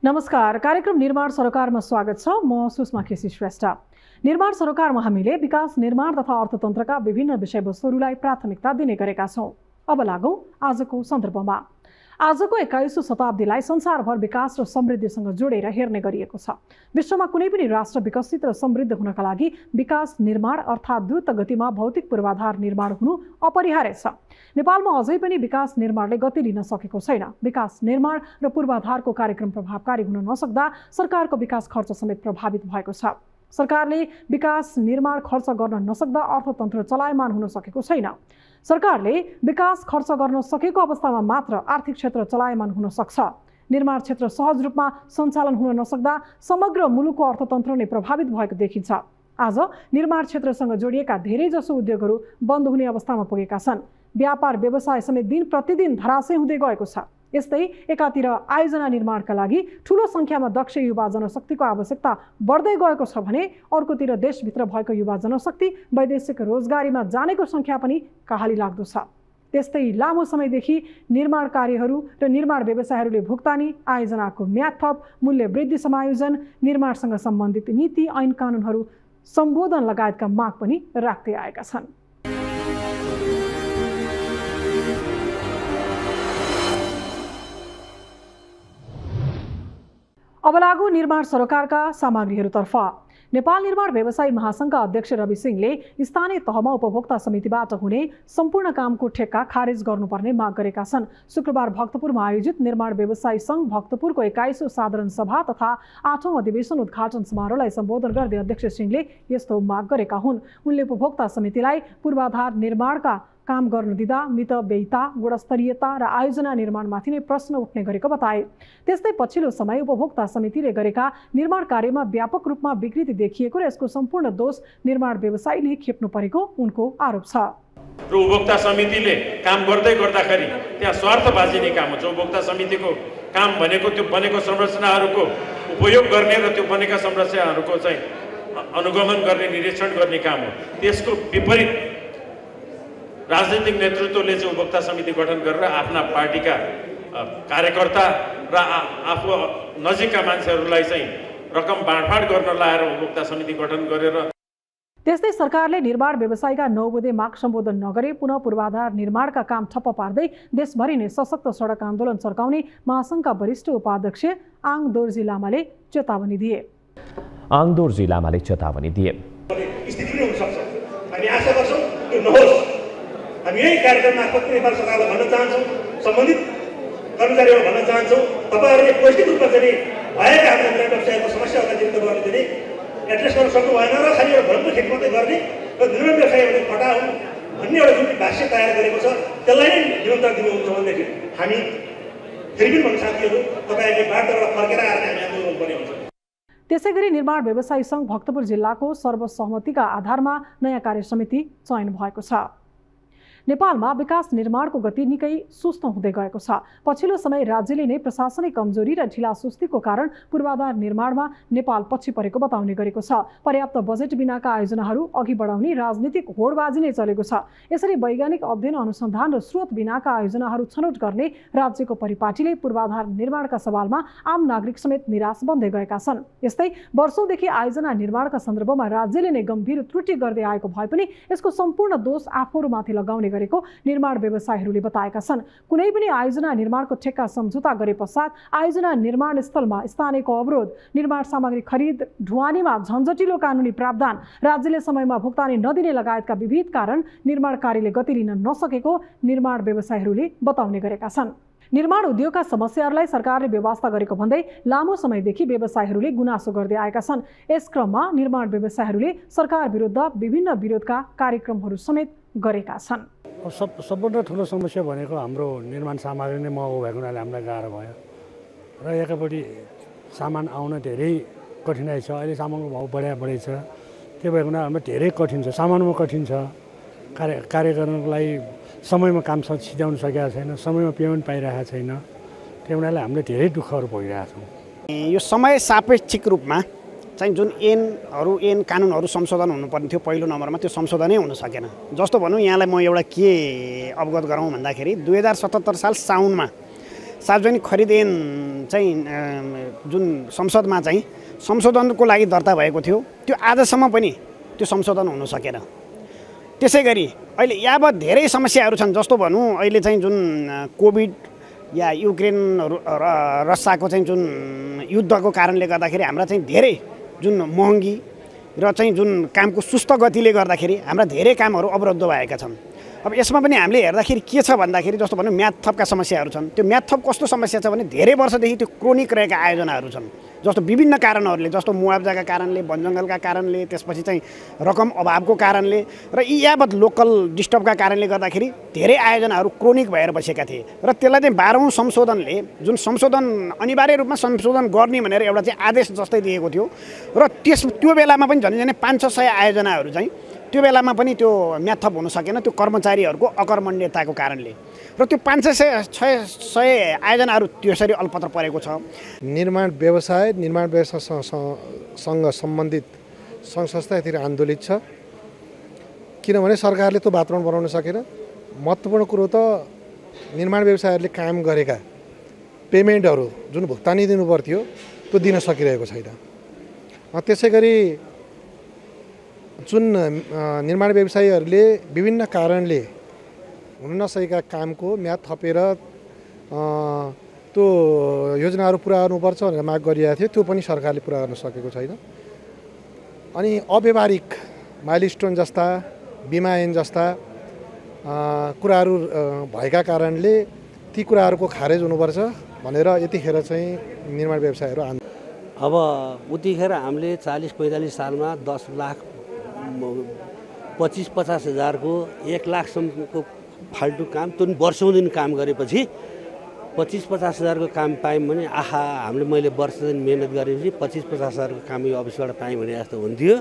नमस्कार, कार्यक्रम निर्माण सरोकारमा स्वागत छ। म सुषमा केसी श्रेष्ठ। निर्माण सरोकारमा हामीले विकास, निर्माण तथा अर्थतन्त्रका विभिन्न विषयवस्तुहरूलाई प्राथमिकता दिने गरेका छौं। अब लागौं आजको सन्दर्भमा। आजको 21औं शताब्दीलाई संसारभर विकास र समृद्धिसँग जोडेर हेर्ने गरिएको छ। विश्वमा कुनै पनि राष्ट्र विकसित र समृद्ध हुनका लागि विकास निर्माण अर्थात् द्रुत गतिमा भौतिक पूर्वाधार निर्माण हुनु अपरिहार्य छ। नेपालमा अझै पनि विकास निर्माणले गति लिन सकेको छैन। विकास निर्माण र पूर्वाधारको कार्यक्रम प्रभावकारी हुन नसक्दा सरकारको विकास खर्च समेत प्रभावित भएको छ। सरकारले विकास निर्माण खर्च गर्न नसक्दा अर्थतन्त्र चलायमान हुन सकेको छैन। सरकारले विकास खर्च गर्न सकेको अवस्थामा मात्र आर्थिक क्षेत्र चलायमान हुन सक्छ। निर्माण क्षेत्र सहज रूपमा सञ्चालन हुन नसक्दा समग्र मुलुकको अर्थतन्त्र नै प्रभावित भएको देखिन्छ। आज निर्माण क्षेत्रसँग जोडिएका धेरैजसो उद्योगहरू बन्द हुने अवस्थामा पुगेका छन्। व्यापार व्यवसाय समेत दिन प्रतिदिन धराशय हुँदै गएको छ। यस्तै एकातिर आयोजना निर्माणका लागि ठूलो संख्यामा दक्ष युवा जनशक्तिको आवश्यकता बढ्दै गएको छ भने अर्कोतिर देशभित्र भएको युवा जनशक्ति वैदेशिक रोजगारीमा जानेको संख्या पनि कहाली लाग्दो छ। त्यस्तै लामो समयदेखि निर्माण कार्यहरू र निर्माण व्यवसायहरूले भुक्तानी, आयोजनाको म्याद थप, मूल्य वृद्धि समायोजन, निर्माणसँग सम्बन्धित नीति ऐन कानुनहरू सम्बोधन लगायतका माग पनि राख्दै आएका छन्। अब लागू निर्माण सरोकारका सामग्रीहरूतर्फ। नेपाल निर्माण व्यवसायी महासंघका अध्यक्ष रवि सिंहले स्थानीय तहमा उपभोक्ता समितिबाट हुने सम्पूर्ण कामको ठेक्का खारेज गर्नुपर्ने माग गरेका छन्। शुक्रबार भक्तपुरमा आयोजित निर्माण व्यवसायी संघ भक्तपुरको 21औं साधारण सभा तथा 8औं अधिवेशन उद्घाटन समारोहलाई सम्बोधन गर्दै अध्यक्ष सिंहले यस्तो माग गरेका हुन्। उनले उपभोक्ता समितिलाई पूर्वाधार निर्माणका काम गर्न दिँदा मितव्ययिता, गुणस्तरीयता र आयोजना निर्माणमाथि नै प्रश्न उठ्ने गरेको बताए। त्यस्तै पछिल्लो समय उपभोक्ता समितिले गरेका निर्माण कार्यमा व्यापक रूपमा विकृति देखिएको र यसको सम्पूर्ण दोष निर्माण व्यवसायीले खेप्नु परेको उनको आरोप छ। र उपभोक्ता समितिले काम गर्दै गर्दाखेरि त्यहाँ स्वार्थबाजी नै काम हुन्छ। उपभोक्ता समितिको काम भनेको त्यो बनेको संरचनाहरूको उपयोग गर्ने र त्यो बनेका संरचनाहरूको चाहिँ अनुगमन गर्ने, निरीक्षण गर्ने काम हो। त्यसको विपरीत राजनीतिक नेतृत्वले चाहिँ उपभोक्ता समिति गठन गरेर आफ्ना पार्टीका कार्यकर्ता र आफू नजिकका मान्छेहरूलाई चाहिँ रकम बाँडफाँड गर्न लाएर उपभोक्ता समिति गठन गरेर। त्यस्तै सरकारले निर्माण व्यवसायीका 9 बुँदे माग सम्बोधन नगरे पुनः पूर्वाधार निर्माणका काम ठप्प पार्दै देशभरि नै सशक्त सडक आन्दोलन सर्काउने महासंघका वरिष्ठ उपाध्यक्ष आङ दोर्जी लामाले चेतावनी दिए। स्थिति पनि हुन सक्छ। हामी आशा गर्छौँ त्यो नहोस्। हामी यही कार्यक्रम मार्फत नेपाल सरकारलाई भन्न चाहन्छौँ, सम्बन्धित कर्मचारीहरू भन्न चाहन्छौँ, तपाईँहरूले पौष्टिक रूपमा चाहिँ भएका हाम्रो निर्माण व्यवसायको समस्याहरूलाई चिन्ता गर्ने चाहिँ एड्रेस गर्न सक्नु भएन र खालि एउटा भ्रमको खेत मात्रै गर्ने र निर्माण व्यवसायीहरूले हटाउनु भन्ने एउटा जुन भाष्य तयार गरेको छ त्यसलाई नै निरन्तर दिनुहुन्छ भनेदेखि हामी फेरि पनि भन्नु साथीहरू तपाईँहरूले बाटोबाट फर्केर आएर हामी आन्दोलन गर्नुपर्ने हुन्छ। त्यसैगरी निर्माण व्यवसायी संघ भक्तपुर जिल्लाको सर्वसहमतिका आधारमा नयाँ कार्य समिति चयन भएको छ। नेपालमा विकास निर्माणको गति निकै सुस्त हुँदै गएको छ। पछिल्लो समय राज्यले नै प्रशासनिक कमजोरी र ढिलासुस्तीको कारण पूर्वाधार निर्माणमा नेपाल पछि परेको बताउने गरेको छ। पर्याप्त बजेट बिनाका आयोजनाहरू अघि बढाउने राजनीतिक होडबाजी नै चलेको छ। यसरी वैज्ञानिक अध्ययन अनुसन्धान र स्रोत बिनाका आयोजनाहरू छनौट गर्ने राज्यको परिपाटीले पूर्वाधार निर्माणका सवालमा आम नागरिक समेत निराश बन्दै गएका छन्। यस्तै वर्षौंदेखि आयोजना निर्माणका सन्दर्भमा राज्यले नै गम्भीर त्रुटि गर्दै आएको भए पनि यसको सम्पूर्ण दोष आफूहरूमाथि लगाउने गरेको निर्माण व्यवसायीहरूले बताएका छन्। कुनै पनि आयोजना निर्माणको ठेक्का सम्झौता गरे पश्चात आयोजना निर्माण स्थलमा स्थानीयको अवरोध, निर्माण सामग्री खरिद ढुवानीमा झन्झटिलो कानुनी प्रावधान, राज्यले समयमा भुक्तानी नदिने लगायतका विविध कारण निर्माण कार्यले गति लिन नसकेको निर्माण व्यवसायीहरूले बताउने गरेका छन्। निर्माण उद्योगका समस्याहरूलाई सरकारले व्यवस्था गरेको भन्दै लामो समयदेखि व्यवसायीहरूले गुनासो गर्दै आएका छन्। यस क्रममा निर्माण व्यवसायीहरूले सरकार विरुद्ध विभिन्न विरोधका कार्यक्रमहरू समेत गरेका छन्। सबभन्दा ठुलो समस्या भनेको हाम्रो निर्माण सामग्री नै महँगो भएको हुनाले हामीलाई गाह्रो भयो र एकापट्टि सामान आउन धेरै कठिनाइ छ। अहिले सामानको भाउ बढै छ। त्यो भएको हुनाले हामीलाई धेरै कठिन छ, सामानमा कठिन छ। कार्य गर्नको लागि समयमा काम छिटाउन सकेका छैन, समयमा पेमेन्ट पाइरहेको छैन। त्यो हुनाले हामीले धेरै दुःखहरू भोगिरहेका छौँ। यो समय सापेक्षिक रूपमा चाहिँ जुन ऐन कानुनहरू संशोधन हुनुपर्ने थियो पहिलो नम्बरमा त्यो संशोधनै हुन सकेन। जस्तो भनौँ यहाँलाई म एउटा के अवगत गराउँ भन्दाखेरि 2077 साल साउनमा सार्वजनिक खरिद ऐन चाहिँ जुन संसदमा चाहिँ संशोधनको लागि दर्ता भएको थियो त्यो आजसम्म पनि त्यो संशोधन हुन सकेन। त्यसै गरी अहिले यावत धेरै समस्याहरू छन्। जस्तो भनौँ अहिले चाहिँ जुन कोभिड या युक्रेनहरू रसियाको चाहिँ जुन युद्धको कारणले गर्दाखेरि हाम्रा चाहिँ धेरै जुन महँगी र चाहिँ जुन कामको सुस्त गतिले गर्दाखेरि हाम्रा धेरै कामहरू अवरुद्ध भएका छन्। अब यसमा पनि हामीले हेर्दाखेरि के छ भन्दाखेरि जस्तो भनौँ म्याद थपका समस्याहरू छन्। त्यो म्याद थप कस्तो समस्या छ भने धेरै वर्षदेखि त्यो क्रोनिक रहेका आयोजनाहरू छन्। जस्तो विभिन्न कारणहरूले जस्तो मुआवजाका कारणले, वनजङ्गलका कारणले, त्यसपछि चाहिँ रकम अभावको कारणले र यी यावत लोकल डिस्टर्बका कारणले गर्दाखेरि धेरै आयोजनाहरू क्रोनिक भएर बसेका थिए र त्यसलाई चाहिँ 12औं संशोधनले जुन संशोधन अनिवार्य रूपमा संशोधन गर्ने भनेर एउटा चाहिँ आदेश जस्तै दिएको थियो र त्यो बेलामा पनि झन् 500-600 आयोजनाहरू चाहिँ त्यो बेलामा पनि त्यो म्याथप हुन सकेन त्यो कर्मचारीहरूको अकर्मण्यताको कारणले र त्यो 500-600 आयोजनाहरू त्यसरी अल्पत्र परेको छ। निर्माण व्यवसायसँग सम्बन्धित सङ्घ संस्थातिर आन्दोलित छ किनभने सरकारले त्यो वातावरण बनाउन सकेन। महत्त्वपूर्ण कुरो त निर्माण व्यवसायहरूले काम गरेका पेमेन्टहरू जुन भुक्तानी दिनुपर्थ्यो त्यो दिन सकिरहेको छैन। त्यसै गरी जुन निर्माण व्यवसायीहरूले विभिन्न कारणले हुन नसकेका कामको म्याद थपेर त्यो योजनाहरू पुरा गर्नुपर्छ भनेर माग गरिएको थियो, त्यो पनि सरकारले पुरा गर्न सकेको छैन। अनि अव्यावहारिक माइलस्टोन जस्ता बिमा ऐन जस्ता कुराहरू भएका कारणले ती कुराहरूको खारेज हुनुपर्छ भनेर यतिखेर चाहिँ निर्माण व्यवसायहरू अब उतिखेर हामीले 40-45 सालमा 10 लाख 25-50 हजारको 1 लाखसम्मको फाल्टु काम त्यो वर्षौँ दिन काम गरेपछि 25-50 हजारको काम पायौँ भने आहा मैले वर्ष दिन मेहनत गरेपछि 25-50 हजारको काम यो अफिसबाट पायौँ भने जस्तो हुन्थ्यो।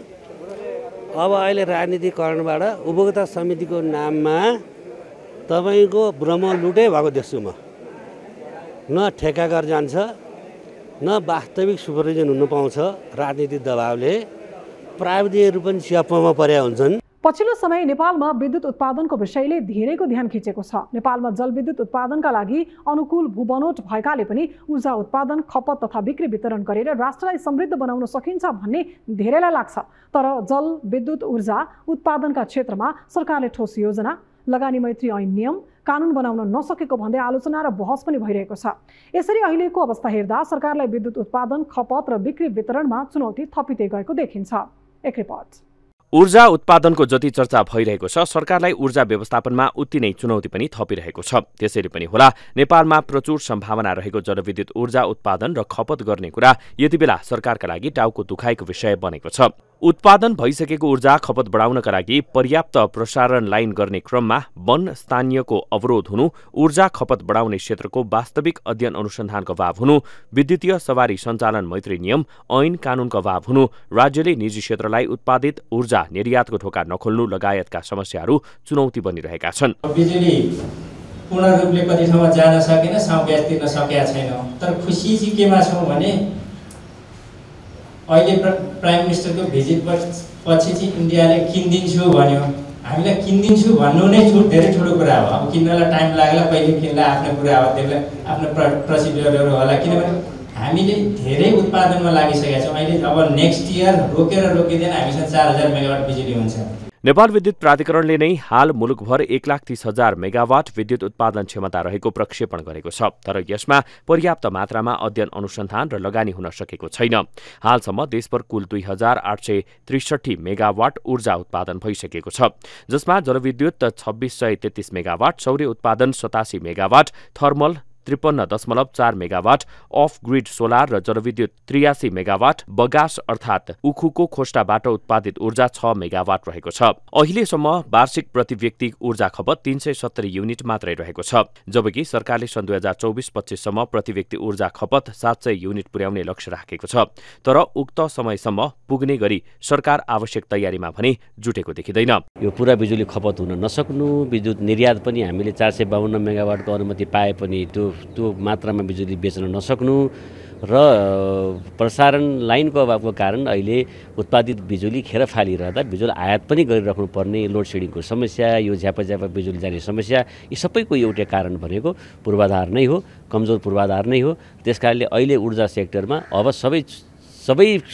अब अहिले राजनीतिकरणबाट उपभोक्ता समितिको नाममा तपाईँको भ्रम लुटै भएको देख्छु म। न ठेक्कागर जान्छ न वास्तविक सुपरभिजन हुन पाउँछ। राजनीतिक दबावले प्राविधिकहरू पनि च्याप्पमा परेका हुन्छन्। पछिल्लो समय नेपालमा विद्युत उत्पादनको विषयले धेरैको ध्यान खिचेको छ। नेपालमा जलविद्युत उत्पादनका लागि अनुकूल भूबनोट भएकाले पनि ऊर्जा उत्पादन, खपत तथा बिक्री वितरण गरेर राष्ट्रलाई समृद्ध बनाउन सकिन्छ भन्ने धेरैलाई लाग्छ। तर जलविद्युत ऊर्जा उत्पादनका क्षेत्रमा सरकारले ठोस योजना, लगानी मैत्री ऐन नियम, कानुन बनाउन नसकेको भन्दै आलोचना र बहस पनि भइरहेको छ। यसरी अहिलेको अवस्था हेर्दा सरकारलाई विद्युत उत्पादन, खपत र बिक्री वितरणमा चुनौती थपिँदै गएको देखिन्छ। एक रिपोर्ट। ऊर्जा उत्पादनको जति चर्चा भइरहेको छ, सरकारलाई ऊर्जा व्यवस्थापनमा उति नै चुनौती पनि थपिरहेको छ। त्यसैले पनि होला नेपालमा प्रचुर सम्भावना रहेको जलविद्युत ऊर्जा उत्पादन र खपत गर्ने कुरा यति बेला सरकारका लागि टाउको दुखाइको विषय बनेको छ। उत्पादन भइसकेको ऊर्जा खपत बढाउनका लागि पर्याप्त प्रसारण लाइन गर्ने क्रममा वन स्थानीयको अवरोध हुनु, ऊर्जा खपत बढाउने क्षेत्रको वास्तविक अध्ययन अनुसन्धानको अभाव हुनु, विद्युतीय सवारी सञ्चालन मैत्री नियम ऐन कानूनको अभाव हुनु, राज्यले निजी क्षेत्रलाई उत्पादित ऊर्जा निर्यातको ढोका नखोल्नु लगायतका समस्याहरू चुनौती बनिरहेका छन्। बिजुली पूर्ण रूपले कति ठाउँमा जान सकेन, साउँ ब्याज तिर्न सकेका छैनौँ। तर खुसी चाहिँ केमा छौँ भने अहिले प्राइम मिनिस्टरको भिजिट पछि चाहिँ इन्डियाले किनिदिन्छु भन्यो। हामीलाई किनिदिन्छु भन्नु नै धेरै ठुलो कुरा हो। अब किन्नलाई टाइम लाग्ला, कहिले किन्ला आफ्नो कुरा हो, त्यसलाई आफ्नो प्रोसिड्युरहरू होला। किनभने हामीले धेरै उत्पादनमा लागिसकेका छौँ। अहिले अब नेक्स्ट इयर रोकिँदैन हामीसँग 4000 मेगावाट बिजुली हुन्छ। नेपाल विद्युत प्राधिकरणले नै हाल मुलुकभर 1,30,000 मेगावाट विद्युत उत्पादन क्षमता रहेको प्रक्षेपण गरेको छ। तर यसमा पर्याप्त मात्रामा अध्ययन अनुसन्धान र लगानी हुन सकेको छैन। हालसम्म देशभर कुल 2,863 मेगावाट ऊर्जा उत्पादन भइसकेको छ, जसमा जलविद्युत 2,633 मेगावाट, सौर्य उत्पादन 87 megawatt, thermal 53.4 megawatt, of grid solar र जलविद्युत 83 मेगावाट, बगास अर्थात् उखुको खोस्टाबाट उत्पादित ऊर्जा 6 मेगावाट रहेको छ। अहिलेसम्म वार्षिक प्रति व्यक्ति ऊर्जा खपत 370 युनिट मात्रै रहेको छ, जबकि सरकारले सन् 2024-25 सम्म प्रति व्यक्ति ऊर्जा खपत 700 युनिट पुर्याउने लक्ष्य राखेको छ। तर उक्त समयसम्म पुग्ने गरी सरकार आवश्यक तयारीमा भने जुटेको देखिँदैन। यो पुरा बिजुली खपत हुन नसक्नु, विद्युत निर्यात पनि हामीले 452 मेगावाटको अनुमति पाए पनि त्यो मात्रामा बिजुली बेच्न नसक्नु र प्रसारण लाइनको अभावको कारण अहिले उत्पादित बिजुली खेर फालिरहँदा बिजुली आयात पनि गरिराख्नु पर्ने, लोड सेडिङको समस्या, यो झ्यापा बिजुली जाने समस्या, यी सबैको एउटै कारण भनेको पूर्वाधार नै हो, कमजोर पूर्वाधार नै हो। त्यसकारणले अहिले ऊर्जा सेक्टरमा अब सबै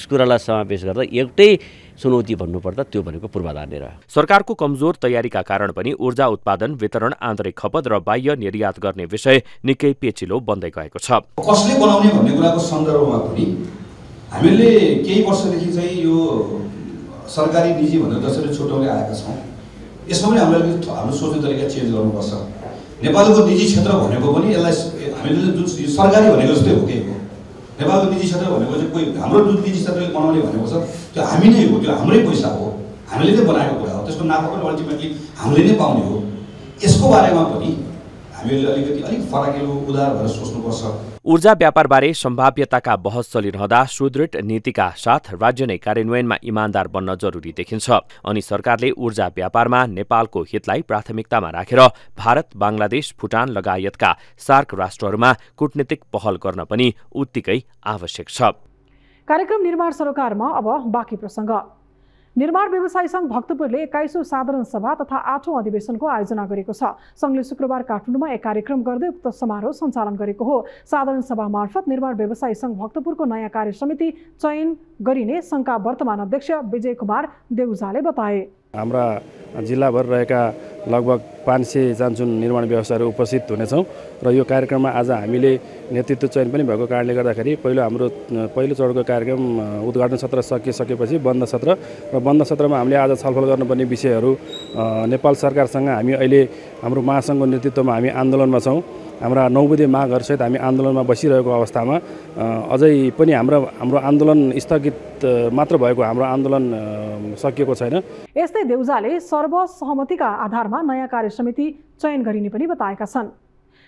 कुरालाई समावेश गर्दा एउटै चुनौती भन्नुपर्दा त्यो भनेको पूर्वाधार नै रह्यो। सरकारको कमजोर तयारीका कारण पनि ऊर्जा उत्पादन, वितरण, आन्तरिक खपत र बाह्य निर्यात गर्ने विषय निकै पेचिलो बन्दै गएको छ। कसले बनाउने भन्ने कुराको सन्दर्भमा पनि हामीले केही वर्षदेखि चाहिँ यो सरकारी निजी भनेर जसरी छुट्याउँदै आएका छौँ, यसमा पनि हाम्रो सोच्ने तरिका चेन्ज गर्नुपर्छ। नेपालको निजी क्षेत्र भनेको पनि यसलाई हामीले जुन सरकारी भनेको जस्तै हो कि हो। नेपालको निजी क्षेत्र भनेको चाहिँ कोही हाम्रो जुन निजी क्षेत्रले बनाउने भनेको छ त्यो हामी नै हो, त्यो हाम्रै पैसा हो, हामीले नै बनाएको कुरा हो, त्यसको नाफा पनि अल्टिमेटली हामीले नै पाउने हो। यसको बारेमा पनि हामीले अलिक फराकिलो उदार भएर सोच्नुपर्छ। ऊर्जा व्यापारबारे सम्भाव्यताका बहस चलिरहँदा सुदृढ नीतिका साथ राज्य नै कार्यान्वयनमा इमान्दार बन्न जरुरी देखिन्छ। अनि सरकारले ऊर्जा व्यापारमा नेपालको हितलाई प्राथमिकतामा राखेर भारत, बांग्लादेश, भुटान लगायतका सार्क राष्ट्रहरूमा कूटनीतिक पहल गर्न पनि उत्तिकै आवश्यक छ। कार्यक्रम निर्माण सरोकारमा अब बाँकी प्रसङ्ग। निर्माण व्यवसायी संघ भक्तपुरले 21औं साधारण सभा तथा 8औं अधिवेशनको आयोजना गरेको छ। संघले शुक्रबार काठमाडौँमा एक कार्यक्रम गर्दै उक्त समारोह सञ्चालन गरेको हो। साधारण सभा मार्फत निर्माण व्यवसायी संघ भक्तपुरको नयाँ कार्य समिति चयन गरिने संघका वर्तमान अध्यक्ष विजय कुमार देउजाले बताए। हाम्रा जिल्लाभर रहेका लगभग 500 जान्छुन निर्माण व्यवसायीहरू उपस्थित हुनेछौँ र यो कार्यक्रममा आज हामीले नेतृत्व चयन पनि भएको कारणले गर्दाखेरि पहिलो चरणको कार्यक्रम उद्घाटन सत्र सकिसकेपछि बन्द सत्र र बन्द सत्रमा हामीले आज छलफल गर्नुपर्ने विषयहरू नेपाल सरकारसँग हामी अहिले हाम्रो महासङ्घको नेतृत्वमा हामी आन्दोलनमा छौँ। हाम्रा 9 बुँदे मागहरूसहित हामी आन्दोलनमा बसिरहेको अवस्थामा अझै पनि हाम्रो आन्दोलन स्थगित मात्र भएको, हाम्रो आन्दोलन सकिएको छैन। यस्तै देउजाले सर्वसहमतिका आधारमा नयाँ कार्य समिति चयन गरिने पनि बताएका छन्।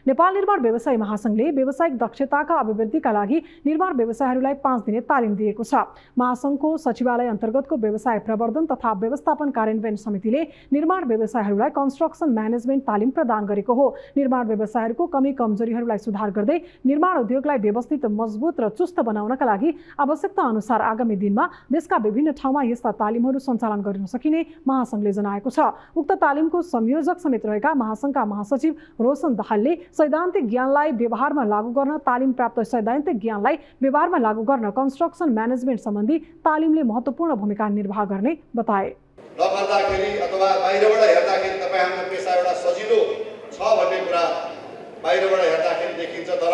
नेपाल निर्माण व्यवसायी महासंघले व्यावसायिक दक्षताका अभिवृद्धिका लागि निर्माण व्यवसायीहरूलाई 5 दिने तालिम दिएको छ। महासंघको सचिवालय अन्तर्गतको व्यवसाय प्रवर्धन तथा व्यवस्थापन कार्यान्वयन समितिले निर्माण व्यवसायीहरूलाई कन्स्ट्रक्सन म्यानेजमेन्ट तालिम प्रदान गरेको हो। निर्माण व्यवसायीहरूको कमी कमजोरीहरूलाई सुधार गर्दै निर्माण उद्योगलाई व्यवस्थित, मजबुत र चुस्त बनाउनका लागि आवश्यकता अनुसार आगामी दिनमा देशका विभिन्न ठाउँमा यस्ता तालिमहरू सञ्चालन गर्न सकिने महासंघले जनाएको छ। उक्त तालिमको संयोजक समेत रहेका महासंघका महासचिव रोशन दाहालले सैद्धान्तिक ज्ञानलाई व्यवहारमा लागू गर्न, तालिम प्राप्त सैद्धान्तिक ज्ञानलाई व्यवहारमा लागू गर्न कन्स्ट्रक्सन म्यानेजमेन्ट सम्बन्धी तालिमले महत्त्वपूर्ण भूमिका निर्वाह गर्ने बताए। नगर्दाखेरि अथवा बाहिरबाट हेर्दाखेरि तपाईँ हाम्रो पेसा एउटा सजिलो छ भन्ने कुरा बाहिरबाट हेर्दाखेरि देखिन्छ, तर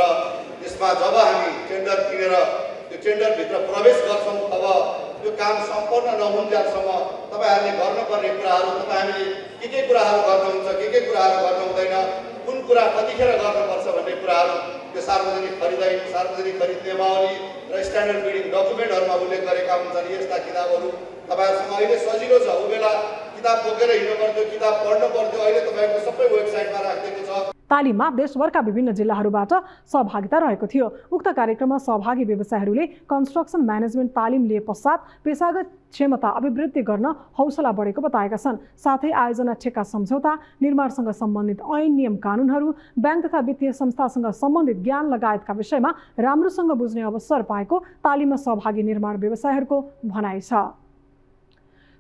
यसमा जब हामी टेन्डर किनेर त्यो टेन्डरभित्र प्रवेश गर्छौँ तब त्यो काम सम्पन्न नहुन्जेलसम्म तपाईँहरूले गर्नुपर्ने कुराहरू, तपाईँहरूले के कुराहरू गर्नुहुन्छ, के कुराहरू गर्नु हुँदैन, कुन कुरा कतिखेर गर्नुपर्छ भन्ने कुराहरू त्यो सार्वजनिक खरिद नियमावली र स्ट्यान्डर्ड बिल्डिङ डकुमेन्टहरूमा उल्लेख गरेका हुन्छन्। यस्ता किताबहरू तपाईँहरूसँग अहिले सजिलो छ, ऊ बेला किताब बोकेर हिँड्नु पर्थ्यो, किताब पढ्नु पर्थ्यो, अहिले तपाईँको सबै वेबसाइटमा राखिदिएको छ। तालिममा देशभरका विभिन्न जिल्लाहरूबाट सहभागिता रहेको थियो। उक्त कार्यक्रममा सहभागी व्यवसायीहरूले कन्स्ट्रक्सन म्यानेजमेन्ट तालिम लिए पश्चात पेशागत क्षमता अभिवृद्धि गर्न हौसला बढेको बताएका छन्। साथै आयोजना ठेक्का सम्झौता, निर्माणसँग सम्बन्धित ऐन नियम कानुनहरू, ब्याङ्क तथा वित्तीय संस्थासँग सम्बन्धित ज्ञान लगायतका विषयमा राम्रोसँग बुझ्ने अवसर पाएको तालिममा सहभागी निर्माण व्यवसायीहरूको भनाइ छ।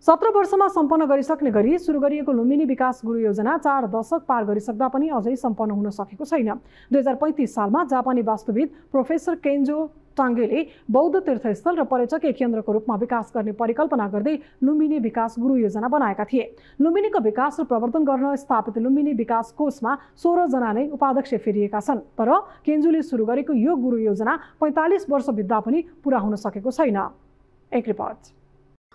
17 वर्षमा सम्पन्न गरिसक्ने गरी सुरु गरिएको लुम्बिनी विकास गुरु योजना 4 दशक पार गरिसक्दा पनि अझै सम्पन्न हुन सकेको छैन। 2035 सालमा जापानी वास्तुविद प्रोफेसर केन्जो टाङ्गेले बौद्ध तीर्थस्थल र पर्यटकीय केन्द्रको रूपमा विकास गर्ने परिकल्पना गर्दै लुम्बिनी विकास गुरु योजना बनाएका थिए। लुम्बिनीको विकास र प्रवर्धन गर्न स्थापित लुम्बिनी विकास कोषमा 16 जना नै उपाध्यक्ष फेरिएका छन्। तर केन्जोले सुरु गरेको यो गुरु योजना 45 वर्ष बित्दा पनि पूरा हुन सकेको छैन। एक रिपोर्ट।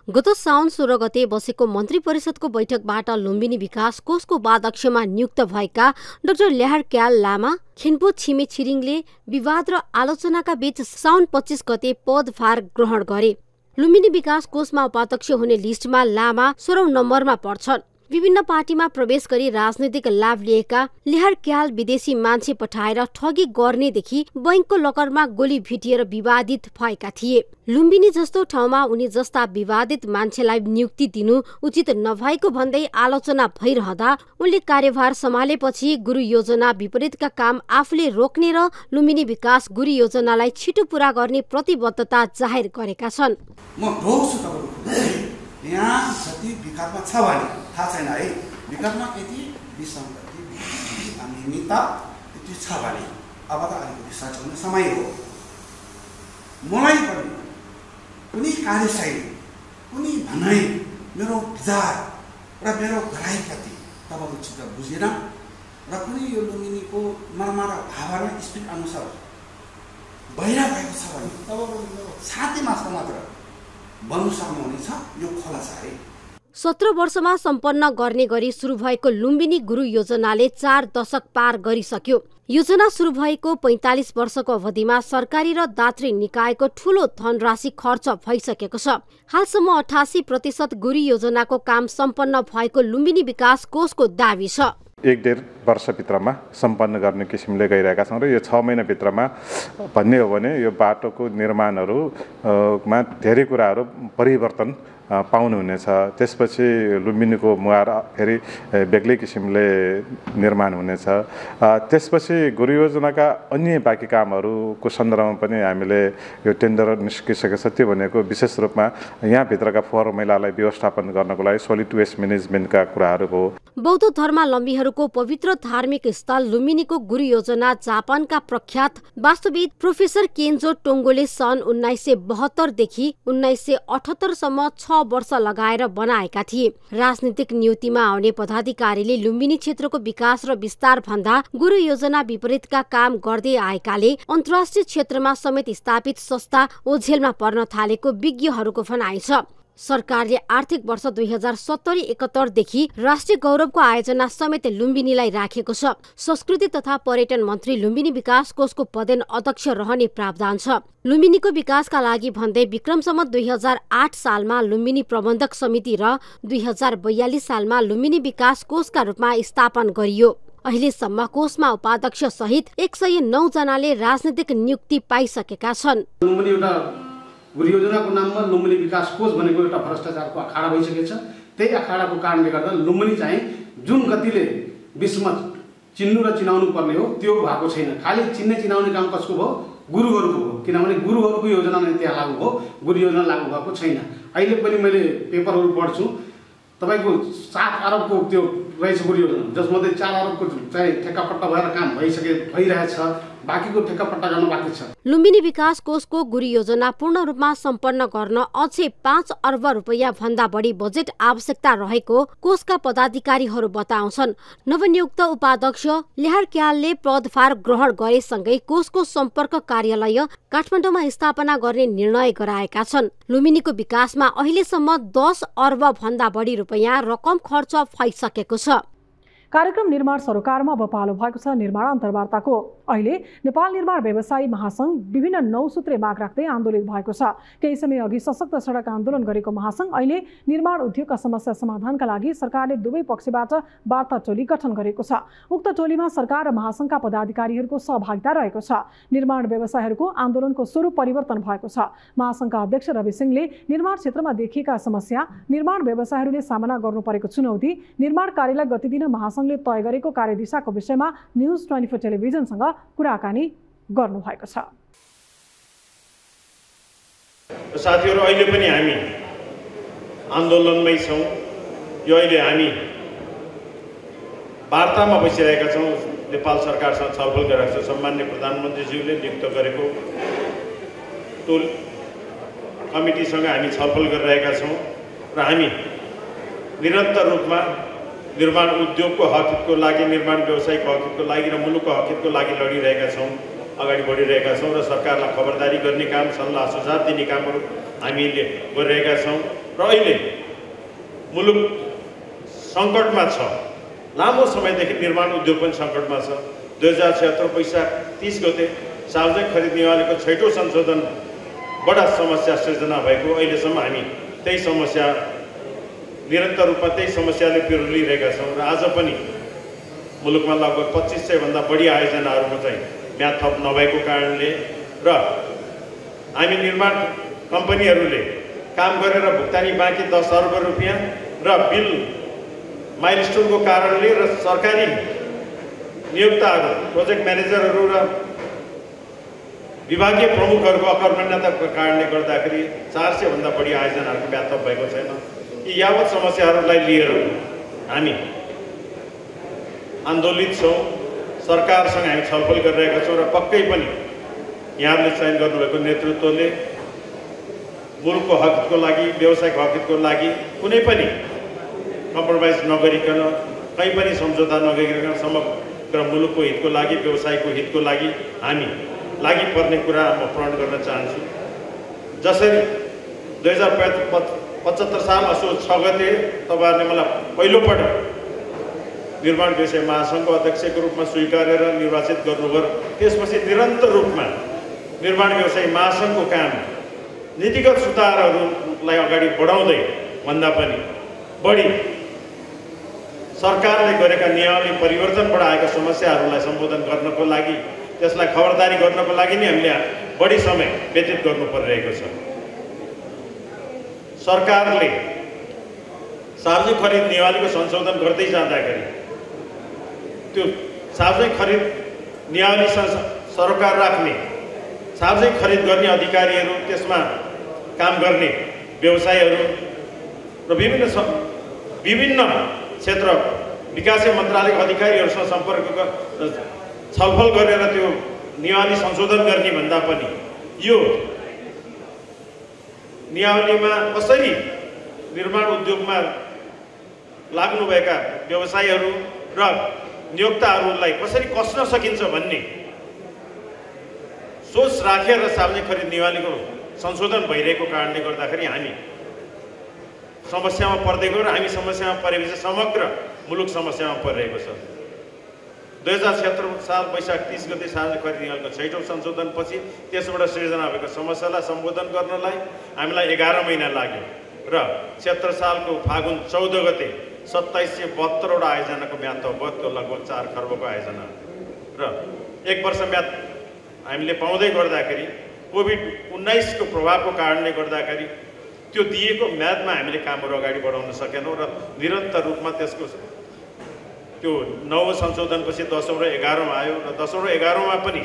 गत साउन 16 गते बसेको मन्त्री परिषदको बैठकबाट लुम्बिनी विकास कोषको उपाध्यक्षमा नियुक्त भएका डाक्टर ल्याहार क्याल लामा खेन्पो छिमे छिरिङले विवाद र आलोचनाका बीच साउन 25 गते पदभार ग्रहण गरे। लुम्बिनी विकास कोषमा उपाध्यक्ष हुने लिस्टमा लामा 16औं नम्बरमा पर्छन्। विभिन्न पार्टीमा प्रवेश गरी राजनैतिक लाभ लिएका ल्याहार क्याल विदेशी मान्छे पठाएर ठगी गर्नेदेखि बैंकको लकरमा गोली भिटिएर विवादित भएका थिए। लुम्बिनी जस्तो ठाउँमा उनी जस्ता विवादित मान्छेलाई नियुक्ति दिनु उचित नभएको भन्दै आलोचना भइरहँदा उनले कार्यभार सम्हालेपछि गुरु योजना विपरीतका काम आफूले रोक्ने र लुम्बिनी विकास गुरु योजनालाई छिटो पूरा गर्ने प्रतिबद्धता जाहेर गरेका छन्। यहाँ जति विकासमा छ भने थाहा छैन है, विकासमा यति विसङ्गति अनियमितता यति छ भने अब त अलिकति सच्याउने समय हो। मलाई पनि कुनै कार्यशैली कुनै भनाइ मेरो विचार र मेरो गराइप्रति तपाईँको चित्त बुझेन र कुनै यो लुम्बिनीको मर्म र भावना स्पिड अनुसार भइरहेको छ भने तपाईँको साथी मात्र मात्र बन्नु सक्नुहुनेछ। यो खोला छ है। 17 वर्षमा सम्पन्न गर्ने गरी सुरु भएको लुम्बिनी गुरु योजनाले 4 दशक पार गरिसक्यो। योजना सुरु भएको 45 वर्षको अवधिमा सरकारी र दात्री निकायको ठूलो धनराशि खर्च भइसकेको छ। हालसम्म 88% गुरु योजनाको काम सम्पन्न भएको लुम्बिनी विकास कोषको दावी छ। 1.5 वर्षभित्रमा सम्पन्न गर्ने किसिमले गइरहेका छौँ र यो 6 महिनाभित्रमा भन्ने हो भने यो बाटोको निर्माणहरूमा धेरै कुराहरू परिवर्तन पाउनुहुनेछ। त्यसपछि लुम्बिनीको मुहार फेरि बेग्लै किसिमले निर्माण हुनेछ। त्यसपछि गुरु योजनाका अन्य बाँकी कामहरूको सन्दर्भमा पनि हामीले यो टेन्डर निस्किसकेको छ। त्यो भनेको विशेष रूपमा यहाँभित्रका फोहोर मैलालाई व्यवस्थापन गर्नको लागि सोलिड वेस्ट म्यानेजमेन्टका कुराहरू हो। बौद्ध धर्मावलम्बीहरूको पवित्र धार्मिक स्थल लुम्बिनीको गुरु योजना जापानका प्रख्यात वास्तुविद प्रोफेसर केन्जो टोङ्गोले सन् 1972 देखि 1978 सम्म 6 वर्ष लगाएर बनाएका थिए। राजनीतिक नियुक्तिमा आउने पदाधिकारीले लुम्बिनी क्षेत्रको विकास र विस्तार भन्दा गुरु योजना विपरीतका काम गर्दै आएकाले अन्तर्राष्ट्रिय क्षेत्रमा समेत स्थापित संस्था ओझेलमा पर्न थालेको विज्ञहरूको भनाइ छ। सरकारले आर्थिक वर्ष 2070-71 देखि राष्ट्रिय गौरवको आयोजना समेत लुम्बिनीलाई राखेको छ। संस्कृति तथा पर्यटन मन्त्री लुम्बिनी विकास कोषको पदेन अध्यक्ष रहने प्रावधान छ। लुम्बिनीको विकासका लागि भन्दै विक्रमसम्म 2008 सालमा लुम्बिनी प्रबन्धक समिति र 2042 सालमा लुम्बिनी विकास कोषका रूपमा स्थापना गरियो। अहिलेसम्म कोषमा उपाध्यक्ष सहित 109 जनाले राजनीतिक नियुक्ति पाइसकेका छन्। गुरु योजनाको नाममा लुम्बिनी विकास कोष भनेको एउटा भ्रष्टाचारको अखाडा भइसकेको छ। त्यही अखाडाको कारणले गर्दा लुम्बिनी चाहिँ जुन गतिले विश्वमा चिन्नु र चिनाउनु पर्ने हो त्यो भएको छैन। खालि चिन्ने चिनाउने काम कसको भयो? गुरुहरूको हो। किनभने गुरुहरूको योजना नै त्यहाँ लागू हो, गुरु योजना लागू भएको छैन। अहिले पनि मैले पेपरहरू पढ्छु, तपाईको 7 अरबको त्यो रहेछ गुरु योजना, जसमध्ये 4 अरबको चाहिँ ठेक्कापट्टा भएर काम भइरहेछ, बाँकीको ठेक्कापट्टा गर्न बाँकी छ। लुम्बिनी विकास कोषको गुरु योजना पूर्ण रूपमा सम्पन्न गर्न अझै 5 अर्ब रुपैयाँ भन्दा बढी बजेट आवश्यकता रहेको कोषका पदाधिकारीहरू बताउँछन्। नवनियुक्त उपाध्यक्ष ल्याहार क्यालले पदभार ग्रहण गरेसँगै कोषको सम्पर्क कार्यालय काठमाडौँमा स्थापना गर्ने निर्णय गराएका छन्। लुम्बिनीको विकासमा अहिलेसम्म 10 अर्ब भन्दा बढी रुपैयाँ रकम खर्च भइसकेको छ। कार्यक्रम निर्माण सरोकारमा अब पालो भएको छ निर्माण अन्तर्वार्ताको। अहिले नेपाल निर्माण व्यवसायी महासंघ विभिन्न 9 सूत्रे माग राख्दै आन्दोलित भएको छ। केही समय अघि सशक्त सडक आन्दोलन गरेको महासंघ अहिले निर्माण उद्योगका समस्या समाधानका लागि सरकारले दुवै पक्षबाट वार्ता टोली गठन गरेको छ। उक्त टोलीमा सरकार र महासंघका पदाधिकारीहरूको सहभागिता रहेको छ। निर्माण व्यवसायीहरूको आन्दोलनको स्वरूप परिवर्तन भएको छ। महासंघका अध्यक्ष रवि सिंहले निर्माण क्षेत्रमा देखिएका समस्या, निर्माण व्यवसायीहरूले सामना गर्नु परेको चुनौती, निर्माण कार्यलाई गति दिन महासंघले तय गरेको कार्यदिशाको विषयमा न्युज 24 टेलिभिजनसँग कुराकानी गर्नु भएको छ। साथीहरू, अहिले पनि हामी आन्दोलनमै छौँ। यो अहिले हामी वार्तामा बसिरहेका छौँ। नेपाल सरकारसँग छलफल गरिरहेका छौँ। सम्माननीय प्रधानमन्त्रीज्यूले नियुक्त गरेको टोल कमिटीसँग हामी छलफल गरिरहेका छौँ र हामी निरन्तर रूपमा निर्माण उद्योगको हकको लागि, निर्माण व्यवसायको हकको लागि र मुलुकको हकको लागि लडिरहेका छौँ, अगाडि बढिरहेका छौँ र सरकारलाई खबरदारी गर्ने काम, सल्लाह सुझाव दिने कामहरू हामीले गरिरहेका छौँ। र अहिले मुलुक सङ्कटमा छ, लामो समयदेखि निर्माण उद्योग पनि सङ्कटमा छ। 2076 वैशाख 30 गते सार्वजनिक खरिद नियमावलीको 6औं संशोधनबाट समस्या सृजना भएको, अहिलेसम्म हामी त्यही समस्या निरन्तर रूपमा त्यही समस्याले पिरोलिरहेका छौँ र आज पनि मुलुकमा लगभग 2500 भन्दा बढी आयोजनाहरूमा चाहिँ म्याद थप नभएको कारणले र हामी निर्माण कम्पनीहरूले काम गरेर भुक्तानी बाँकी 10 अर्ब रुपियाँ र बिल माइलस्टोनको कारणले र सरकारी नियोक्ताहरू, प्रोजेक्ट म्यानेजरहरू र विभागीय प्रमुखहरूको अकर्मण्यताको कारणले गर्दाखेरि 400 भन्दा बढी आयोजनाहरूको म्याद थप भएको छैन। यी यावत समस्याहरूलाई लिएर हामी आन्दोलित छौँ। सरकारसँग हामी छलफल गरिरहेका छौँ र पक्कै पनि यहाँले चयन गर्नुभएको नेतृत्वले मुलुकको हकको लागि, व्यवसायिक हकको लागि कुनै पनि कम्प्रोमाइज नगरिकन, कहीँ पनि सम्झौता नगरिकन समग्र मुलुकको हितको लागि, व्यवसायको हितको लागि हामी लागि पर्ने कुरा म प्रण गर्न चाहन्छु। जसरी 2075 साल असोज 6 गते तपाईँहरूले मलाई पहिलोपटक निर्माण व्यवसाय महासङ्घको अध्यक्षको रूपमा स्वीकारेर निर्वाचित गर्नुभयो। त्यसपछि निरन्तर रूपमा निर्माण व्यवसाय महासङ्घको काम नीतिगत सुधारहरूलाई अगाडि बढाउँदै भन्दा पनि बढी सरकारले गरेका नियमले परिवर्तनबाट आएका समस्याहरूलाई सम्बोधन गर्नको लागि, त्यसलाई खबरदारी गर्नको लागि नै हामीले बढी समय व्यतीत गर्नु परिरहेको छ। सरकारले सार्वजनिक खरिद नियमावलीको संशोधन गर्दै जाँदाखेरि त्यो सार्वजनिक खरिद नियमावली सरोकार राख्ने, सार्वजनिक खरिद गर्ने अधिकारीहरू, त्यसमा काम गर्ने व्यवसायहरू र विभिन्न क्षेत्र विकास मन्त्रालयका अधिकारीहरूसँग सम्पर्क छलफल गरेर त्यो नियमावली संशोधन गर्ने भन्दा पनि यो नियमावलीमा कसरी निर्माण उद्योगमा लाग्नुभएका व्यवसायहरू र नियोक्ताहरूलाई कसरी कस्न सकिन्छ भन्ने सोच राखेर सार्वजनिक खरिद नियमावलीको संशोधन भइरहेको कारणले गर्दाखेरि हामी समस्यामा पर्दै गयो र हामी समस्यामा परेपछि समग्र मुलुक समस्यामा परिरहेको छ। 2076 साल वैशाख 30 गते सार्वजनिक खरिद नियमावलीको 6औं संशोधनपछि त्यसबाट सृजना भएको समस्यालाई सम्बोधन गर्नलाई हामीलाई 11 महिना लाग्यो र 76 सालको फागुन 14 गते 2772वटा आयोजनाको म्याद थप भयो। त्यो लगभग 4 खर्बको आयोजना र 1 वर्ष म्याद हामीले पाउँदै गर्दाखेरि कोभिड-19 को प्रभावको कारणले गर्दाखेरि त्यो दिएको म्यादमा हामीले कामहरू अगाडि बढाउन सकेनौँ र निरन्तर रूपमा त्यसको त्यो 9औं संशोधनपछि 10औं र 11औं आयो र 10औं र 11औंमा पनि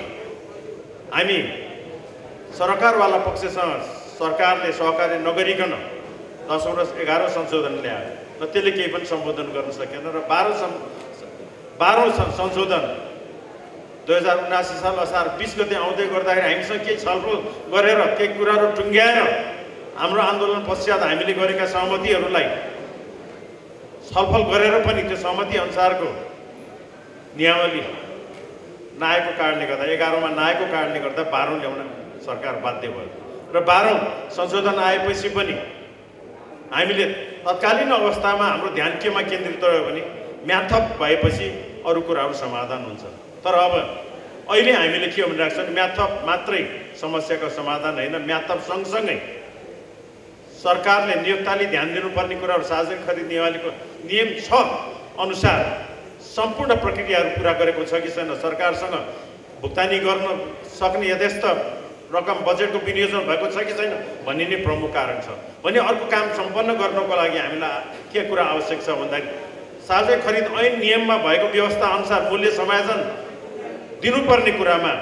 हामी सरकारवाला पक्षसँग सरकारले सहकार्य नगरिकन 10औं र 11औं संशोधन ल्यायो र त्यसले केही पनि सम्बोधन गर्न सकेन र 12औं संशोधन 2079 साल असार 20 गते आउँदै गर्दाखेरि हामीसँग केही छलफल गरेर केही कुराहरू टुङ्ग्याएर हाम्रो आन्दोलन पश्चात हामीले गरेका सहमतिहरूलाई छलफल गरेर पनि त्यो सहमति अनुसारको नियमावली नआएको कारणले गर्दा 11औंमा नआएको कारणले गर्दा 12औं ल्याउन सरकार बाध्य भयो र 12औं संशोधन आएपछि पनि हामीले तत्कालीन अवस्थामा हाम्रो ध्यान केमा केन्द्रित रह्यो भने म्याद थप भएपछि अरू कुराहरू समाधान हुन्छ। तर अब अहिले हामीले के भनिरहेको छ भने म्याद थप मात्रै समस्याको समाधान होइन, म्याद थप सँगसँगै सरकारले नियोक्ताले ध्यान दिनुपर्ने कुराहरू सार्वजनिक खरिद नियमावलीको नियम 6 अनुसार सम्पूर्ण प्रक्रियाहरू पुरा गरेको छ कि छैन, सरकारसँग भुक्तानी गर्न सक्ने यथेष्ट रकम बजेटको विनियोजन भएको छ कि छैन भन्ने नै प्रमुख कारण छ। भने अर्को काम सम्पन्न गर्नको लागि हामीलाई के कुरा आवश्यक छ भन्दाखेरि सार्वजनिक खरिद ऐन नियममा भएको व्यवस्था अनुसार मूल्य समायोजन दिनुपर्ने कुरामा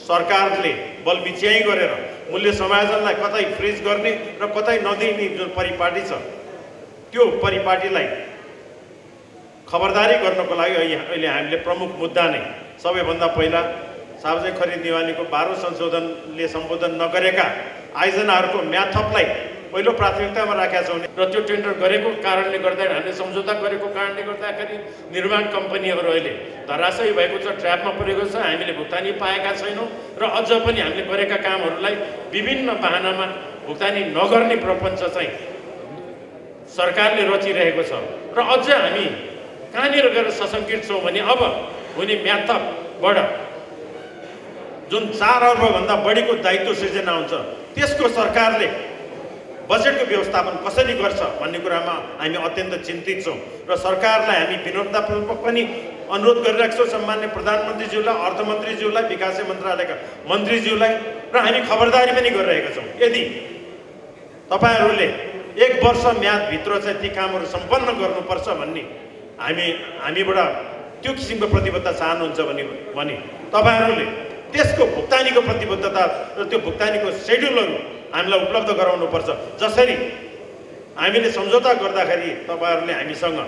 सरकारले बल मिच्याइ गरेर मूल्य समायोजनलाई कतै फ्रिज गर्ने र कतै नदिने जुन परिपाटी छ त्यो परिपाटीलाई खबरदारी गर्नको लागि अहिले हामीले प्रमुख मुद्दा नै सबैभन्दा पहिला सार्वजनिक खरिद नियमावलीको 12औं संशोधनले सम्बोधन नगरेका आयोजनाहरूको म्याद थपलाई पहिलो प्राथमिकतामा राखेका छौँ र त्यो टेन्डर गरेको कारणले गर्दाखेरि हामीले सम्झौता गरेको कारणले गर्दाखेरि निर्माण कम्पनीहरू अहिले धराशयी भएको छ, ट्र्यापमा परेको छ, हामीले भुक्तानी पाएका छैनौँ र अझ पनि हामीले गरेका कामहरूलाई विभिन्न बहानामा भुक्तानी नगर्ने प्रपञ्च चाहिँ सरकारले रचिरहेको छ र अझ हामी कहाँनिर गएर सशङ्कित छौँ भने अब हुने म्याथपबाट जुन 4 अर्बभन्दा बढीको दायित्व सृजना हुन्छ त्यसको सरकारले बजेटको व्यवस्थापन कसरी गर्छ भन्ने कुरामा हामी अत्यन्त चिन्तित छौँ र सरकारलाई हामी विनम्रतापूर्वक पनि अनुरोध गरिरहेका छौँ सम्मान्य प्रधानमन्त्रीज्यूलाई, अर्थमन्त्रीज्यूलाई, विकास मन्त्रालयका मन्त्रीज्यूलाई र हामी खबरदारी पनि गरिरहेका छौँ। यदि तपाईँहरूले 1 वर्ष म्यादभित्र चाहिँ ती कामहरू सम्पन्न गर्नुपर्छ भन्ने हामीबाट त्यो किसिमको प्रतिबद्धता चाहनुहुन्छ भने तपाईँहरूले त्यसको भुक्तानीको प्रतिबद्धता र त्यो भुक्तानीको सेड्युलहरू हामीलाई उपलब्ध गराउनुपर्छ। जसरी हामीले सम्झौता गर्दाखेरि तपाईँहरूले हामीसँग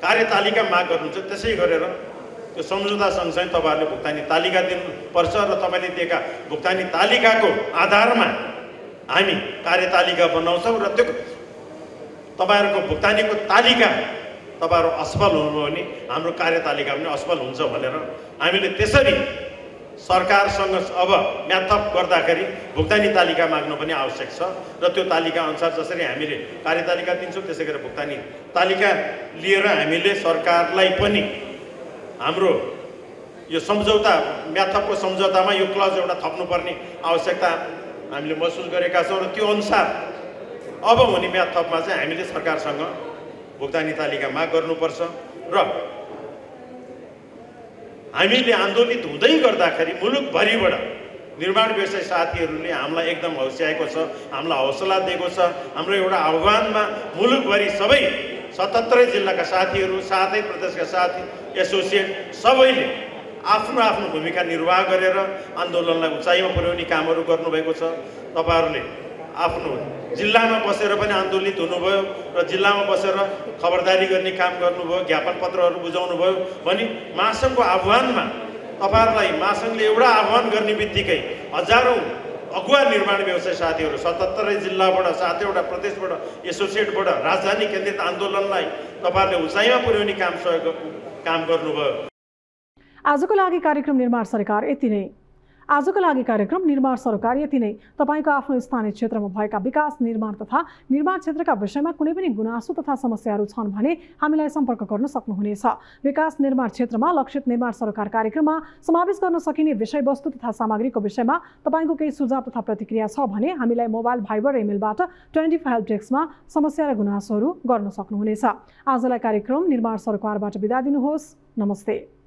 कार्यतालिका माग गर्नुहुन्छ त्यसै गरेर त्यो सम्झौता सँगसँगै तपाईँहरूले भुक्तानी तालिका दिनुपर्छ र तपाईँले दिएका भुक्तानी तालिकाको आधारमा हामी कार्यतालिका बनाउँछौँ र त्यो तपाईँहरूको भुक्तानीको तालिका तपाईँहरू असफल हुनुभयो भने हाम्रो कार्यतालिका पनि असफल हुन्छ भनेर हामीले त्यसरी सरकारसँग अब म्याथप गर्दाखेरि भुक्तानी तालिका माग्नु पनि आवश्यक छ र त्यो तालिका अनुसार जसरी हामीले कार्यतालिका दिन्छौँ त्यसै गरी भुक्तानी तालिका लिएर हामीले सरकारलाई पनि हाम्रो यो सम्झौता म्याथपको सम्झौतामा यो क्लज एउटा थप्नुपर्ने आवश्यकता हामीले महसुस गरेका छौँ र त्यो अनुसार अब हुने म्याथपमा चाहिँ हामीले सरकारसँग भुक्तानी तालिका माग गर्नुपर्छ र हामीले आन्दोलित हुँदै गर्दाखेरि मुलुकभरिबाट निर्माण व्यवसाय साथीहरूले हामीलाई एकदम हौस्याएको छ, हामीलाई हौसला दिएको छ। हाम्रो एउटा आह्वानमा मुलुकभरि सबै 77 जिल्लाका साथीहरू साथै प्रदेशका साथी एसोसिएट सबैले आफ्नो आफ्नो भूमिका निर्वाह गरेर आन्दोलनलाई उचाइमा पुर्याउने कामहरू गर्नुभएको छ। तपाईँहरूले आफ्नो जिल्लामा बसेर पनि आन्दोलित हुनुभयो र जिल्लामा बसेर खबरदारी गर्ने काम गर्नुभयो, ज्ञापन पत्रहरू बुझाउनुभयो भने महासङ्घको आह्वानमा तपाईँहरूलाई महासङ्घले एउटा आह्वान गर्ने बित्तिकै हजारौँ अगुवा निर्माण व्यवसाय साथीहरू 77 जिल्लाबाट 7वटा प्रदेशबाट एसोसिएटबाट राजधानी केन्द्रित आन्दोलनलाई तपाईँहरूले उचाइमा पुर्याउने काम गर्नुभयो। आजको लागि कार्यक्रम निर्माण सरकार यति नै। तपाईको आफ्नो स्थानीय क्षेत्रमा भएका विकास, निर्माण तथा निर्माण क्षेत्रका विषयमा कुनै पनि गुनासो तथा समस्याहरू छन् भने हामीलाई सम्पर्क गर्न सक्नुहुनेछ। विकास निर्माण क्षेत्रमा लक्षित निर्माण सरकार कार्यक्रममा समावेश गर्न सकिने विषयवस्तु तथा सामग्रीको विषयमा तपाईको केही सुझाव तथा प्रतिक्रिया छ भने हामीलाई मोबाइल, भाइबर र इमेलबाट 24 हेल्प डेस्कमा समस्या र गुनासोहरू गर्न सक्नुहुनेछ। आजलाई कार्यक्रम निर्माण सरकारबाट बिदा दिनुहोस्। नमस्ते।